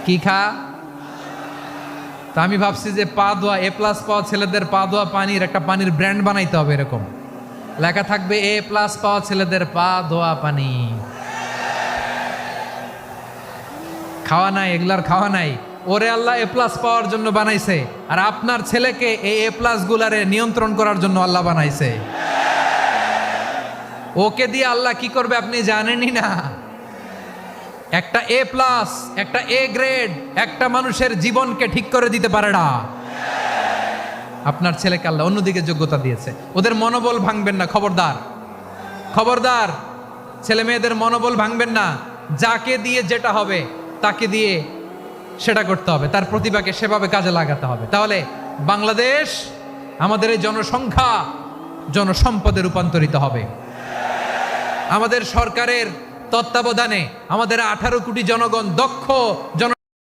কি খা? তা আমি ভাবছি যে পা ধোয়া এ প্লাস পাওয়া ছেলেদের পা ধোয়া পানির একটা পানির ব্র্যান্ড বানাইতে হবে, এরকম লেখা থাকবে এ প্লাস পাওয়া ছেলেদের পা ধোয়া পানি। খাওয়া নাই, এগুলার খাওয়া নাই। ওরে আল্লাহ এ প্লাস পাওয়ার জন্য বানাইছে, আর আপনার ছেলেকে এই এ প্লাস গুলারে নিয়ন্ত্রণ করার জন্য আল্লাহ বানাইছে। ওকে দিয়ে আল্লাহ কি করবে আপনি জানেনই না। একটা এ প্লাস, একটা এ গ্রেড একটা মানুষের জীবনকে ঠিক করে দিতে পারে না। আপনার ছেলেকে আল্লাহ অন্যদিকে যোগ্যতা দিয়েছে। ওদের মনোবল ভাঙবেন না, খবরদার খবরদার। ছেলে মেয়েদের মনোবল ভাঙবেন না। যাকে দিয়ে যেটা হবে তাকে দিয়ে সেটা করতে হবে, তার প্রতিভাকে সেভাবে কাজে লাগাতে হবে। তাহলে বাংলাদেশ আমাদের এই জনসংখ্যা জনসম্পদে রূপান্তরিত হবে। আমাদের সরকারের তত্ত্বাবধানে আমাদের 18 কোটি জনগণ দক্ষ জন